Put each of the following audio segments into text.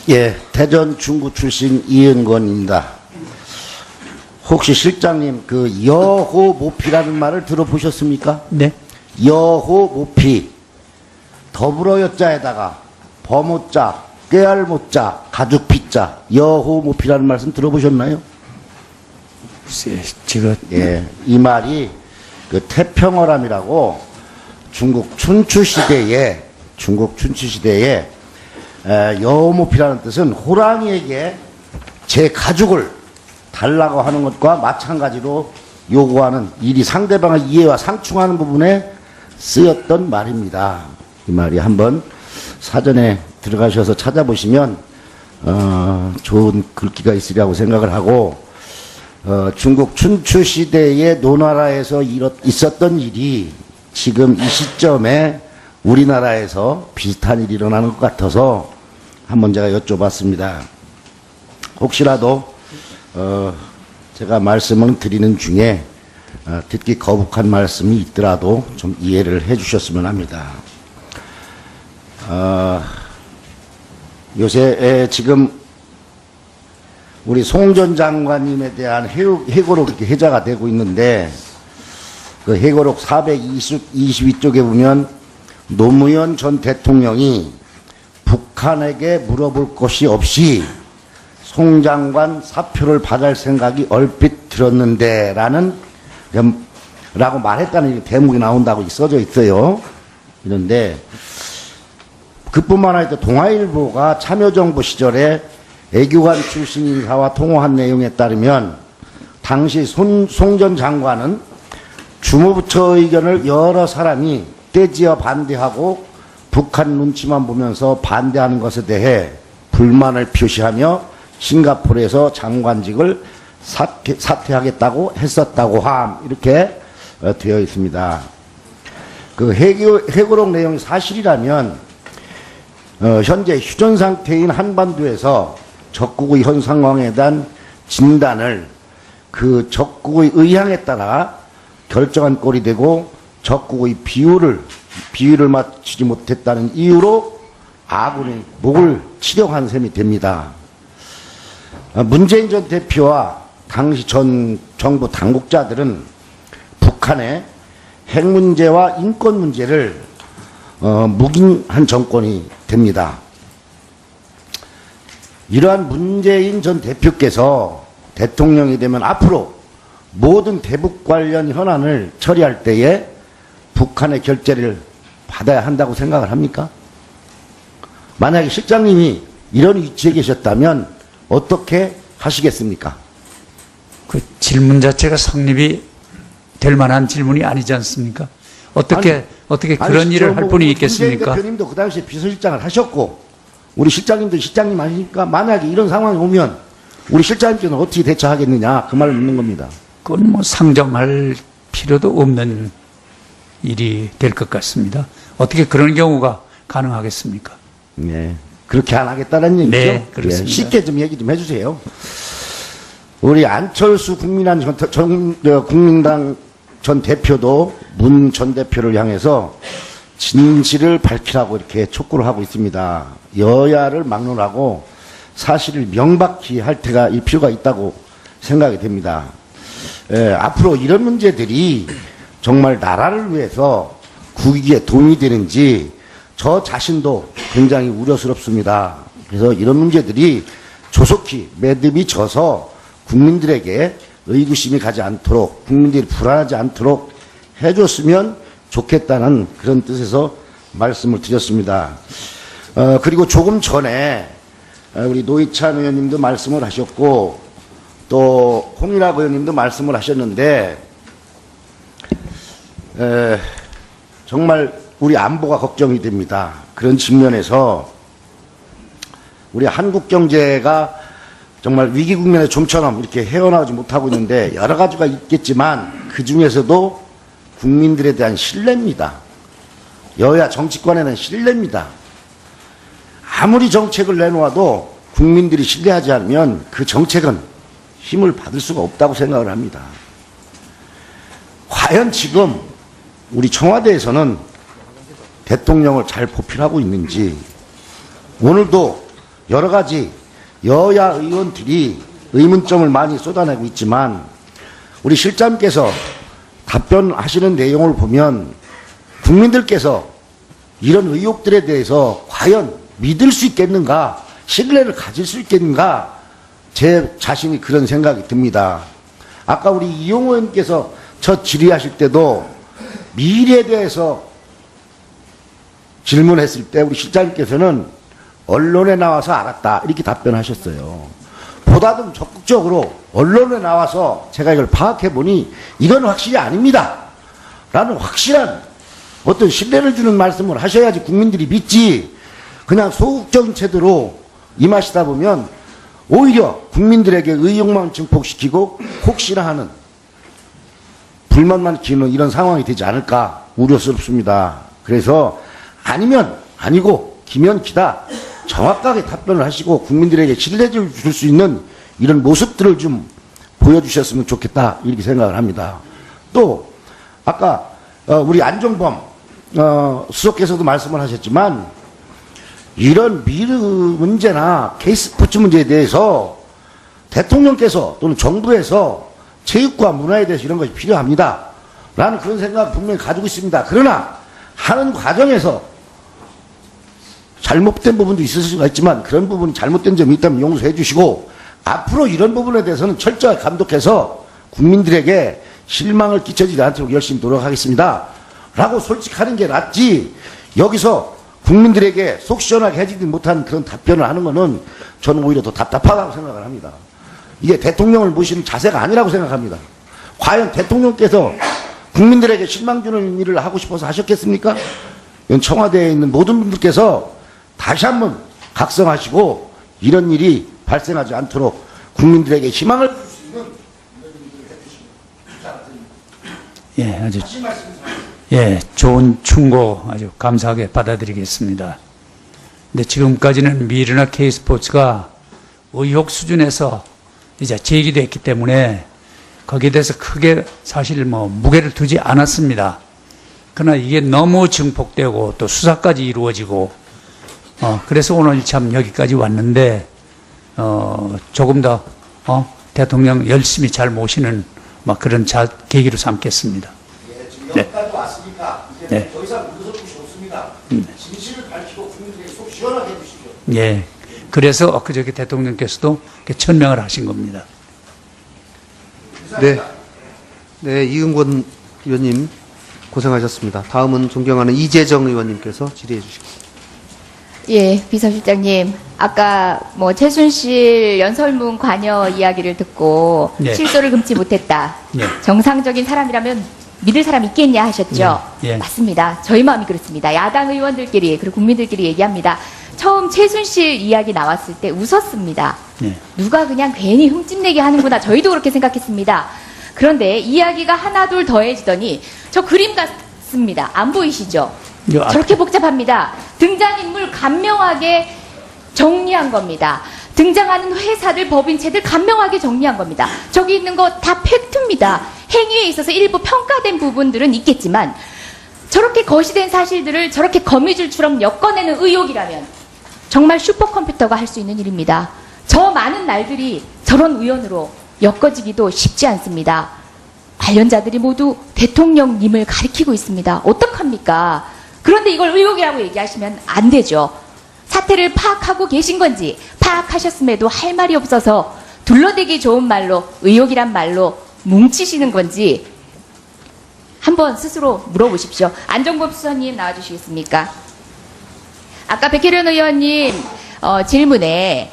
예, 대전 중구 출신 이은권입니다. 혹시 실장님 그 여호모피라는 말을 들어보셨습니까? 네. 여호모피, 더불어 여자에다가 범호자, 깨알모자, 가죽피자, 여호모피라는 말씀 들어보셨나요? 글쎄, 제가 예, 이 말이 그 태평어람이라고 중국 춘추 시대에 여호모피라는 뜻은 호랑이에게 제 가죽을 달라고 하는 것과 마찬가지로 요구하는 일이 상대방의 이해와 상충하는 부분에 쓰였던 말입니다. 이 말이 한번 사전에 들어가셔서 찾아보시면 좋은 글귀가 있으리라고 생각을 하고, 중국 춘추 시대의 노나라에서 있었던 일이 지금 이 시점에 우리나라에서 비슷한 일이 일어나는 것 같아서 한번 제가 여쭤봤습니다. 혹시라도 제가 말씀을 드리는 중에 듣기 거북한 말씀이 있더라도 좀 이해를 해 주셨으면 합니다. 요새 지금 우리 송 전 장관님에 대한 회고록이 이렇게 회자가 되고 있는데, 그 회고록 422쪽에 보면 노무현 전 대통령이 북한에게 물어볼 것이 없이 송 장관 사표를 받을 생각이 얼핏 들었는데 라고 말했다는 대목이 나온다고 써져 있어요. 그런데 그뿐만 아니라 동아일보가 참여정부 시절에 애교관 출신 인사와 통화한 내용에 따르면 당시 송 전 장관은 주무부처 의견을 여러 사람이 떼지어 반대하고 북한 눈치만 보면서 반대하는 것에 대해 불만을 표시하며 싱가포르에서 장관직을 사퇴하겠다고 했었다고 함, 이렇게 되어 있습니다. 그 회고록 내용이 사실이라면 현재 휴전 상태인 한반도에서 적국의 현 상황에 대한 진단을 그 적국의 의향에 따라 결정한 꼴이 되고, 적국의 비율을 맞추지 못했다는 이유로 아군의 목을 치려한 셈이 됩니다. 문재인 전 대표와 당시 전 정부 당국자들은 북한의 핵 문제와 인권 문제를 묵인한 정권이 됩니다. 이러한 문재인 전 대표께서 대통령이 되면 앞으로 모든 대북 관련 현안을 처리할 때에 북한의 결재를 받아야 한다고 생각을 합니까? 만약에 실장님이 이런 위치에 계셨다면 어떻게 하시겠습니까? 그 질문 자체가 성립이 될 만한 질문이 아니지 않습니까? 어떻게 그런 일을 할 분이 있겠습니까? 문재인 대표님도 그 당시에 비서실장을 하셨고, 우리 실장님도 실장님 아니니까 만약에 이런 상황이 오면 우리 실장님께서는 어떻게 대처하겠느냐, 그 말을 묻는 겁니다. 그건 뭐 상정할 필요도 없는 일이 될 것 같습니다. 어떻게 그런 경우가 가능하겠습니까? 네, 그렇게 안 하겠다는 얘기죠? 네, 그렇습니다. 네, 쉽게 좀 얘기 좀 해주세요. 우리 안철수 국민당 전 대표도 문 전 대표를 향해서 진실을 밝히라고 이렇게 촉구를 하고 있습니다. 여야를 막론하고 사실을 명백히 할 이 필요가 있다고 생각이 됩니다. 앞으로 이런 문제들이 정말 나라를 위해서 국익에 도움이 되는지 저 자신도 굉장히 우려스럽습니다. 그래서 이런 문제들이 조속히 매듭이 져서 국민들에게 의구심이 가지 않도록, 국민들이 불안하지 않도록 해줬으면 좋겠다는 그런 뜻에서 말씀을 드렸습니다. 그리고 조금 전에 우리 노회찬 의원님도 말씀을 하셨고, 또 홍일학 의원님도 말씀을 하셨는데, 정말 우리 안보가 걱정이 됩니다. 그런 측면에서 우리 한국 경제가 정말 위기 국면의 좀처럼 이렇게 헤어나오지 못하고 있는데, 여러 가지가 있겠지만 그 중에서도 국민들에 대한 신뢰입니다. 여야 정치권에 대한 신뢰입니다. 아무리 정책을 내놓아도 국민들이 신뢰하지 않으면 그 정책은 힘을 받을 수가 없다고 생각을 합니다. 과연 지금 우리 청와대에서는 대통령을 잘 보필하고 있는지, 오늘도 여러 가지 여야 의원들이 의문점을 많이 쏟아내고 있지만 우리 실장님께서 답변하시는 내용을 보면 국민들께서 이런 의혹들에 대해서 과연 믿을 수 있겠는가, 신뢰를 가질 수 있겠는가, 제 자신이 그런 생각이 듭니다. 아까 우리 이용호 의원께서 첫 질의하실 때도 미래에 대해서 질문했을 때 우리 실장님께서는 언론에 나와서 알았다 이렇게 답변하셨어요. 보다 좀 적극적으로 언론에 나와서 제가 이걸 파악해 보니 이건 확실히 아닙니다 라는 확실한 어떤 신뢰를 주는 말씀을 하셔야지 국민들이 믿지, 그냥 소극적인 태도로 임하시다 보면 오히려 국민들에게 의혹만 증폭시키고 혹시나 하는 불만만 키우는 이런 상황이 되지 않을까 우려스럽습니다. 그래서 아니면 아니고 기면 기다 정확하게 답변을 하시고 국민들에게 신뢰를 줄 수 있는 이런 모습들을 좀 보여주셨으면 좋겠다 이렇게 생각을 합니다. 또 아까 우리 안종범 수석께서도 말씀을 하셨지만 이런 미르 문제나 K스포츠 문제에 대해서 대통령께서 또는 정부에서 체육과 문화에 대해서 이런 것이 필요합니다 라는 그런 생각을 분명히 가지고 있습니다. 그러나 하는 과정에서 잘못된 부분도 있을 수가 있지만 그런 부분 잘못된 점이 있다면 용서해 주시고 앞으로 이런 부분에 대해서는 철저하게 감독해서 국민들에게 실망을 끼쳐지지 않도록 열심히 노력하겠습니다 라고 솔직하는 게 낫지, 여기서 국민들에게 속 시원하게 해주지 못한 그런 답변을 하는 것은 저는 오히려 더 답답하다고 생각을 합니다. 이게 대통령을 모시는 자세가 아니라고 생각합니다. 과연 대통령께서 국민들에게 실망 주는 일을 하고 싶어서 하셨겠습니까? 이건 청와대에 있는 모든 분들께서 다시 한번 각성하시고 이런 일이 발생하지 않도록 국민들에게 희망을 줄 수 있는 이런 일을 해주시면 예, 아주 예, 좋은 충고 아주 감사하게 받아들이겠습니다. 근데 지금까지는 미르나 K스포츠가 의혹 수준에서 이제 제기됐기 때문에 거기에 대해서 크게 사실 무게를 두지 않았습니다. 그러나 이게 너무 증폭되고 또 수사까지 이루어지고 그래서 오늘 참 여기까지 왔는데 조금 더 대통령 열심히 잘 모시는 그런 계기로 삼겠습니다. 지금 여기까지 왔으니까 이제 네. 더 이상 무서울 것이 없습니다. 진실을 밝히고 국민들에게 속 시원하게 해주시죠. 예. 그래서 엊그저께 대통령께서도 이렇게 천명을 하신 겁니다. 네. 네, 이응권 의원님 고생하셨습니다. 다음은 존경하는 이재정 의원님께서 질의해 주시겠습니다. 예, 비서실장님. 아까 최순실 연설문 관여 이야기를 듣고 네. 실소를 금치 못했다. 네. 정상적인 사람이라면 믿을 사람 있겠냐 하셨죠? 네. 네. 맞습니다. 저희 마음이 그렇습니다. 야당 의원들끼리 그리고 국민들끼리 얘기합니다. 처음 최순실 이야기 나왔을 때 웃었습니다. 네. 누가 그냥 괜히 흠집내게 하는구나. 저희도 그렇게 생각했습니다. 그런데 이야기가 하나둘 더해지더니 저 그림 같습니다. 안 보이시죠? 저렇게 복잡합니다. 등장인물 간명하게 정리한 겁니다. 등장하는 회사들, 법인체들 간명하게 정리한 겁니다. 저기 있는 거 다 팩트입니다. 행위에 있어서 일부 평가된 부분들은 있겠지만 저렇게 거시된 사실들을 저렇게 거미줄처럼 엮어내는 의혹이라면 정말 슈퍼컴퓨터가 할 수 있는 일입니다. 저 많은 날들이 저런 우연으로 엮어지기도 쉽지 않습니다. 관련자들이 모두 대통령님을 가리키고 있습니다. 어떡합니까? 그런데 이걸 의혹이라고 얘기하시면 안 되죠. 사태를 파악하고 계신 건지 파악하셨음에도 할 말이 없어서 둘러대기 좋은 말로 의혹이란 말로 뭉치시는 건지 한번 스스로 물어보십시오. 안종범 수석님 나와주시겠습니까? 아까 백혜련 의원님 질문에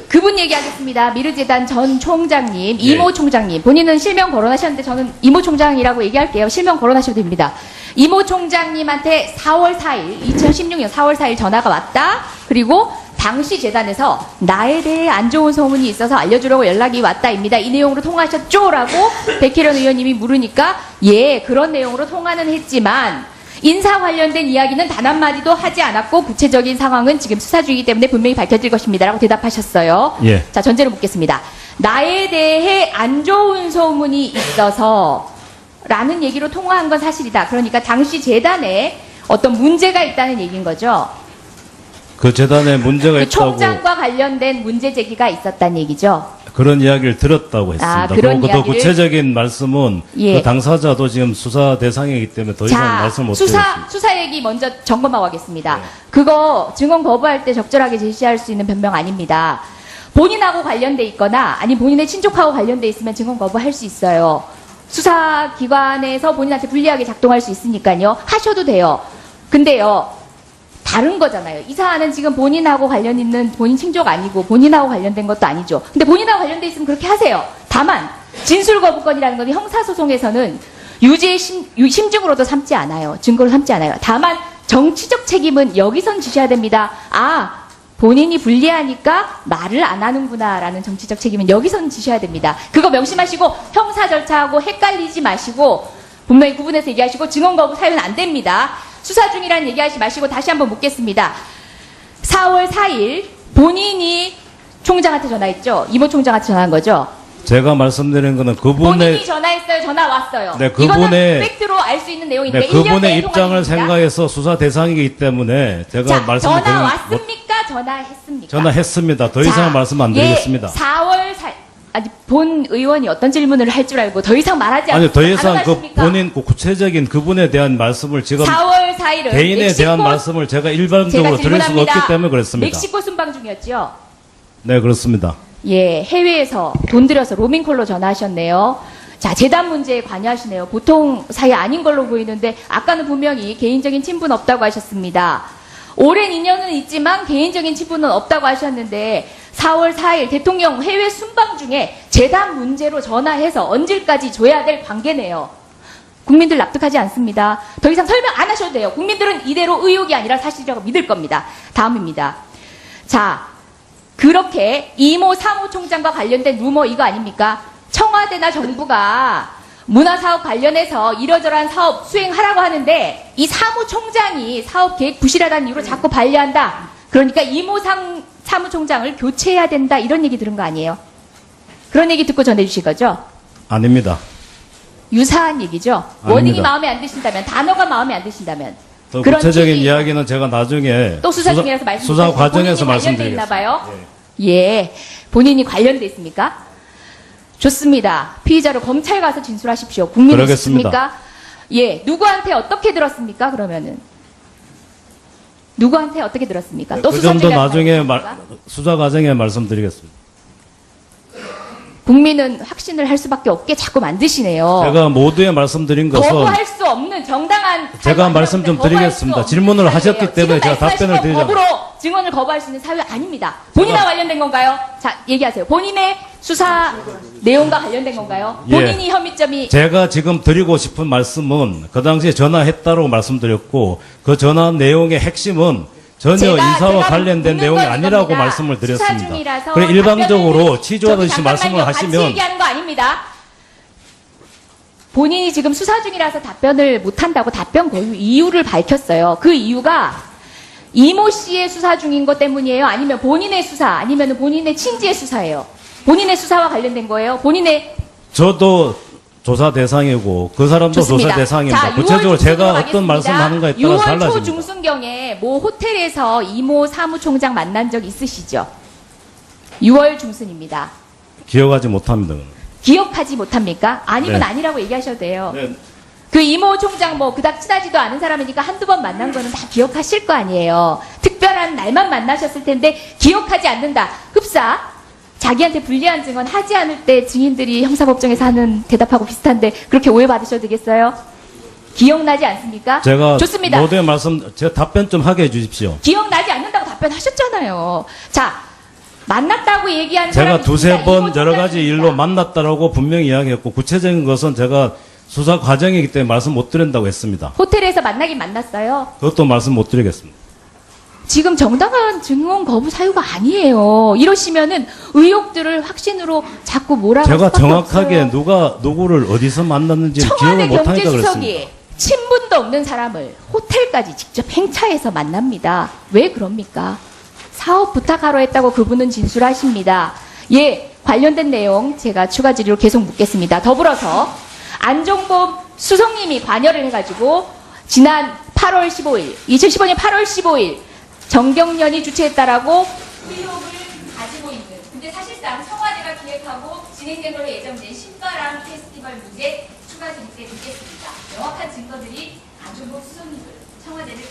그분 얘기하겠습니다. 미르재단 전 총장님, 이모 총장님. 본인은 실명 거론하셨는데 저는 이모 총장이라고 얘기할게요. 실명 거론하셔도 됩니다. 이모 총장님한테 4월 4일, 2016년 4월 4일 전화가 왔다. 그리고 당시 재단에서 나에 대해 안 좋은 소문이 있어서 알려주려고 연락이 왔다입니다. 이 내용으로 통화하셨죠? 라고 백혜련 의원님이 물으니까 예, 그런 내용으로 통화는 했지만 인사 관련된 이야기는 단 한마디도 하지 않았고 구체적인 상황은 지금 수사 중이기 때문에 분명히 밝혀질 것입니다. 라고 대답하셨어요. 예. 자, 전제로 묻겠습니다. 나에 대해 안 좋은 소문이 있어서 라는 얘기로 통화한 건 사실이다. 그러니까 당시 재단에 어떤 문제가 있다는 얘기인 거죠. 그 재단에 문제가 그 있다고 총장과 관련된 문제 제기가 있었다는 얘기죠. 그런 이야기를 들었다고 했습니다. 그런 그리고 더 이야기를- 구체적인 말씀은 예. 그 당사자도 지금 수사 대상이기 때문에 더 이상 말씀 못 드리겠습니다. 수사 얘기 먼저 점검하고 하겠습니다. 그거 증언 거부할 때 적절하게 제시할 수 있는 변명 아닙니다. 본인하고 관련돼 있거나 아니 본인의 친족하고 관련돼 있으면 증언 거부할 수 있어요. 수사기관에서 본인한테 불리하게 작동할 수 있으니까요. 하셔도 돼요. 근데요. 다른 거잖아요. 이 사안은 지금 본인하고 관련 있는 본인 친족 아니고 본인하고 관련된 것도 아니죠. 근데 본인하고 관련돼 있으면 그렇게 하세요. 다만 진술 거부권이라는 건 형사소송에서는 유죄의 심증으로도 삼지 않아요. 증거로 삼지 않아요. 다만 정치적 책임은 여기선 지셔야 됩니다. 본인이 불리하니까 말을 안 하는구나라는 정치적 책임은 여기선 지셔야 됩니다. 그거 명심하시고 형사 절차하고 헷갈리지 마시고 분명히 구분해서 얘기하시고 증언 거부 사유는 안 됩니다. 수사 중이라는 얘기하지 마시고 다시 한번 묻겠습니다. 4월 4일 본인이 총장한테 전화했죠? 이모 총장한테 전화한 거죠? 제가 말씀드린 거는 본인이 그분의 전화했어요? 전화 왔어요? 네, 이거는 그분의- 팩트로 알 수 있는 내용인데 네, 1년 그분의 내에 입장을 통화입니다. 생각해서 수사 대상이기 때문에 제가 자, 말씀을 전화 드린 왔습니까? 전화했습니까? 전화했습니다. 더 이상 자, 말씀 안 드리겠습니다. 4월 4일 아니 본 의원이 어떤 질문을 할 줄 알고 더 이상 말하지 않고 아니 더 이상 그 가능하십니까? 본인 그 구체적인 그분에 대한 말씀을 지금 4월 4일은 개인에 대한 말씀을 제가 일반적으로 드릴 수가 없기 때문에 그렇습니다. 멕시코 순방 중이었죠? 네, 그렇습니다. 예, 해외에서 돈 들여서 로밍콜로 전화하셨네요. 자, 재단 문제에 관여하시네요. 보통 사이 아닌 걸로 보이는데 아까는 분명히 개인적인 친분 없다고 하셨습니다. 오랜 인연은 있지만 개인적인 친분은 없다고 하셨는데 4월 4일 대통령 해외 순방 중에 재단 문제로 전화해서 언질까지 줘야 될 관계네요. 국민들 납득하지 않습니다. 더 이상 설명 안 하셔도 돼요. 국민들은 이대로 의혹이 아니라 사실이라고 믿을 겁니다. 다음입니다. 자, 그렇게 이모 사무총장과 관련된 루머 이거 아닙니까? 청와대나 정부가 문화사업 관련해서 이러저러한 사업 수행하라고 하는데 이 사무총장이 사업 계획 부실하다는 이유로 자꾸 반려한다. 그러니까 이모 사무총장을 교체해야 된다. 이런 얘기 들은 거 아니에요? 그런 얘기 듣고 전해주신 거죠? 아닙니다. 유사한 얘기죠? 아닙니다. 워딩이 마음에 안 드신다면, 단어가 마음에 안 드신다면. 더 그런 구체적인 취지- 이야기는 제가 나중에 또 수사 중이라서 말씀드렸어요. 수사 과정에서 본인이 관련돼 말씀드리겠습니다. 있나 봐요. 예, 본인이 관련돼 있습니까? 좋습니다. 피의자로 검찰 가서 진술하십시오. 국민이 그러겠습니다. 있습니까? 예, 누구한테 어떻게 들었습니까? 그러면은 누구한테 어떻게 들었습니까? 또 그 수사 점도 중이라서 나중에 말씀드립니까? 수사 과정에 말씀드리겠습니다. 국민은 확신을 할 수밖에 없게 자꾸 만드시네요. 제가 모두에 말씀드린 것은 거부할 수 없는 정당한 제가 사유 말씀 좀 거부할 수 드리겠습니다. 없는 질문을 사유예요. 하셨기 때문에 지금 제가 답변을 말씀하신 거 드리자면. 법으로 증언을 거부할 수 있는 사유 아닙니다. 본인과 관련된 건가요? 자, 얘기하세요. 본인의 수사 내용과 관련된 건가요? 예. 본인이 혐의점이 제가 지금 드리고 싶은 말씀은 그 당시에 전화했다고 말씀드렸고 그 전화 내용의 핵심은 전혀 제가 이사와 관련된 묻는 내용이 건 아니라고 이겁니다. 말씀을 수사 드렸습니다. 중이라서 그래 일방적으로 답변을 치조하듯이 저기 말씀을 잠깐만요. 같이 하시면 얘기하는 거 아닙니다. 본인이 지금 수사 중이라서 답변을 못한다고 답변 거의 이유를 밝혔어요. 그 이유가 이모 씨의 수사 중인 것 때문이에요? 아니면 본인의 수사, 아니면 본인의 친지의 수사예요? 본인의 수사와 관련된 거예요? 본인의 저도 조사 대상이고 그 사람도 좋습니다. 조사 대상입니다. 자, 6월 구체적으로 제가 중순으로 어떤 가겠습니다. 말씀하는가에 따라 6월 달라집니다. 초중순경에 모 호텔에서 이모 사무총장 만난 적 있으시죠? 6월 중순입니다. 기억하지 못합니다. 그건. 기억하지 못합니까? 아니면 네. 아니라고 얘기하셔도 돼요. 네. 그 이모 총장 뭐 그닥 친하지도 않은 사람이니까 한두 번 만난 거는 다 기억하실 거 아니에요. 특별한 날만 만나셨을 텐데 기억하지 않는다. 흡사. 자기한테 불리한 증언 하지 않을 때 증인들이 형사법정에서 하는 대답하고 비슷한데 그렇게 오해받으셔도 되겠어요? 기억나지 않습니까? 제가 좋습니다. 모두의 말씀 제가 답변 좀 하게 해주십시오. 기억나지 않는다고 답변하셨잖아요. 자, 만났다고 얘기하는 제가 사람이 두세 있습니다. 번 이모 여러 가지 총장입니다. 일로 만났다라고 분명히 이야기했고 구체적인 것은 제가 수사 과정이기 때문에 말씀 못 드린다고 했습니다. 호텔에서 만나긴 만났어요. 그것도 말씀 못 드리겠습니다. 지금 정당한 증언 거부 사유가 아니에요. 이러시면은 의혹들을 확신으로 자꾸 몰아갈 제가 수밖에 정확하게 없어요. 누구를 어디서 만났는지 청와대 기억을 못하니까 그렇습니다. 경제수석이 친분도 없는 사람을 호텔까지 직접 행차해서 만납니다. 왜 그럽니까? 사업 부탁하러 했다고 그분은 진술하십니다. 예, 관련된 내용 제가 추가 질의로 계속 묻겠습니다. 더불어서 안종범 수석님이 관여를 해가지고 지난 8월 15일, 2015년 8월 15일 정경련이 주최했다라고 의혹을 가지고 있는, 근데 사실상 청와대가 기획하고 진행된 걸로 예정된 신바람 페스티벌 문제 추가 증세 듣겠습니다. 명확한 증거들이 가지고 수석님을 청와대를